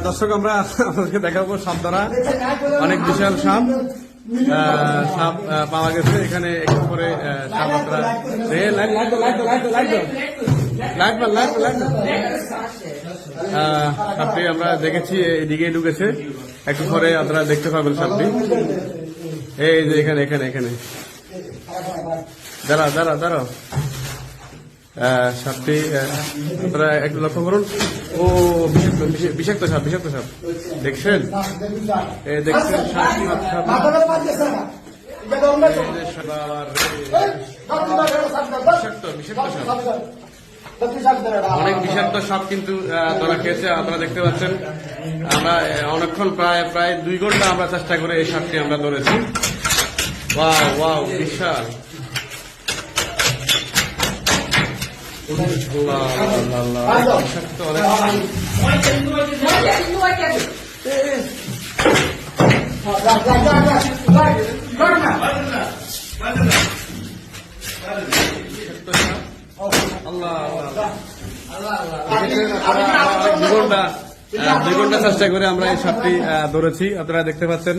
দর্শক আমরা আপনাদেরকে দেখাবো সাপ ধরা অনেক বিশাল সাপ সাপ পাওয়া গেছে এখানে একটু করে সাপ আপনারা সাপটি আমরা দেখেছি এদিকে ঢুকেছে একটু পরে আপনারা দেখতে পাবেন সাপটি এই যে এখানে এখানে এখানে দাঁড়াও দাঁড়াও দাঁড়াও সাপটি আপনারা একটু লক্ষ্য করুন ও বিষাক্ত সাপ বিষাক্ত সাপ দেখছেন দেখছেন অনেক বিষাক্ত সাপ কিন্তু ধরা খেয়েছে আপনারা দেখতে পাচ্ছেন আমরা অনেকক্ষণ প্রায় 2 ঘন্টা আমরা চেষ্টা করে এই সাপটি আমরা ধরেছি ওয়াও ওয়াও বিশাল দুই ঘন্টা চেষ্টা করে আমরা এই সাপটি ধরেছি আপনারা দেখতে পাচ্ছেন